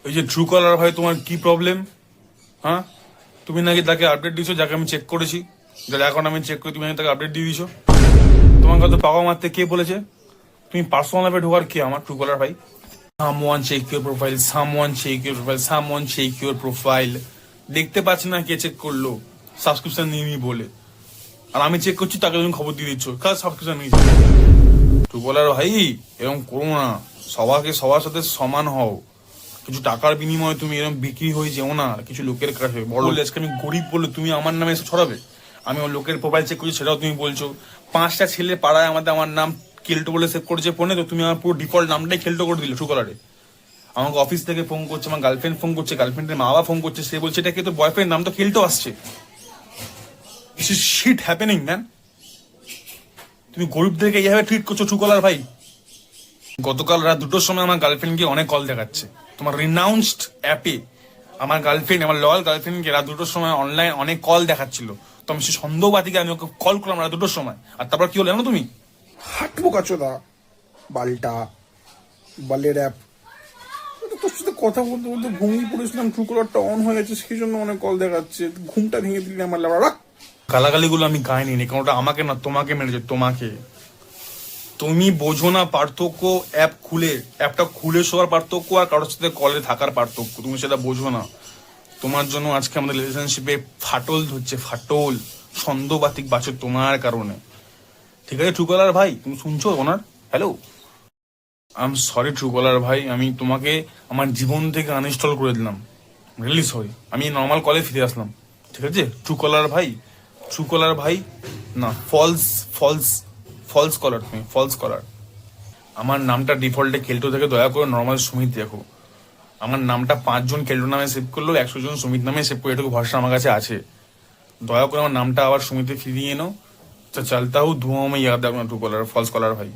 ওই যে ট্রু কলার ভাই, তোমার কি প্রবলেম? হ্যাঁ, তুমি নাকি তাকে আপডেট দিছো, যাকে আমি চেক করেছি, যার এখন আমি চেক করি, তুমি নাকি তাকে আপডেট দিয়ে দিছো। তোমার কথা পাওয়া মারতে কে বলেছে? তুমি পার্সোনাল লাইফে ঢোকার কে আমার ট্রু কলার ভাই? Someone check your profile, someone check your profile, someone check your profile. দেখতে পাচ্ছি না কে চেক করলো, সাবস্ক্রিপশন নিয়ে বলে। আর আমি চেক করছি, তাকে তুমি খবর দিয়ে দিচ্ছ কার সাবস্ক্রিপশন নিয়েছি। ট্রু কলার ভাই, এরকম করো না। সবার সাথে সমান হও। কিছু টাকার বিনিময়ে তুমি এরকম বিক্রি হয়ে যেও না কিছু লোকের কাছে। বড় আজকে আমি গরিব বলে তুমি আমার নামে এসে ছড়াবে। আমি ওর লোকের প্রোফাইল চেক করছি, সেটাও তুমি বলছো। 5টা ছেলে পাড়ায় আমার নাম কেল্টো বলে সেভ করেছে ফোনে, তো তুমি আমার পুরো ডিফল্ট নামটাই কেল্টো করে দিলে ট্রু কলারে। আমাকে অফিস থেকে ফোন করছে, আমার গার্লফ্রেন্ড ফোন করছে, গার্লফ্রেন্ডের মা বাবা ফোন করছে, সে বলছে এটা কি তোর বয়ফ্রেন্ড, নাম তো কেল্টো আসছে। This is shit happening man. তুমি গরিবদেরকে এইভাবে ট্রিট করছো ট্রু কলার ভাই। গতকাল রাত 2টোর সময় আমার গার্লফ্রেন্ডকে অনেক কল দেখাচ্ছে তোমার রিনাউন্সড অ্যাপে। আমার গার্লফ্রেন্ড, আমার লয়াল গার্লফ্রেন্ডকে রাত 2টোর সময় অনলাইন অনেক কল দেখাচ্ছিল। তো আমি সে সন্দেহবাদীকে আমি ওকে কল করলাম রাত 2টোর সময়। আর তারপর কি হলো জানো তুমি? হাঁটবো কাচোদা, বালটা, বালের অ্যাপ। তোর সাথে কথা বলতে বলতে ঘুমিয়ে পড়েছিলাম, ট্রু কলারটা অন হয়ে গেছে, সেই জন্য অনেক কল দেখাচ্ছে। ঘুমটা ভেঙে দিলি আমার লাউড়া, রাখ। গালাগালিগুলো আমি গাইনি, কারণ ওটা আমাকে না তোমাকে মেরেছে, তোমাকে। তুমি বোঝো না পার্থক্য। অ্যাপটা খুলে শোয়ার পার্থক্য আর কারোর সাথে কলে থাকার পার্থক্য, তুমি সেটা বোঝো না। তোমার জন্য আজকে আমাদের রিলেশনশিপে ফাটল ধরছে, ফাটল। সন্দেহবাতিক বাঁচো তোমার কারণে। ঠিক আছে ট্রু কলার ভাই, তুমি শুনছো ওনার? Hello, I am sorry true কলার ভাই, আমি তোমাকে আমার জীবন থেকে আনইনস্টল করে দিলাম। Really sorry. আমি নর্মাল কলে ফিরে আসলাম। ঠিক আছে ট্রু কলার ভাই, ট্রু কলার ভাই না, ফলস ফলস ফলস কলার, তুমি ফলস কলার। আমার নামটা ডিফল্টে কেল্টো থেকে, দয়া করে নর্মাল সুমিত দেখো। আমার নামটা 5 জন কেল্টো নামে সেভ করলো, 100 জন সুমিত নামে সেভ করে, এটুকু ভরসা আমার কাছে আছে। দয়া করে আমার নামটা আবার সুমিতে ফিরিয়ে এনো। তো চলতা হুঁ ধুঁয়া মে ইয়াদ রাখনা ট্রু কলার, ফলস কলার ভাই।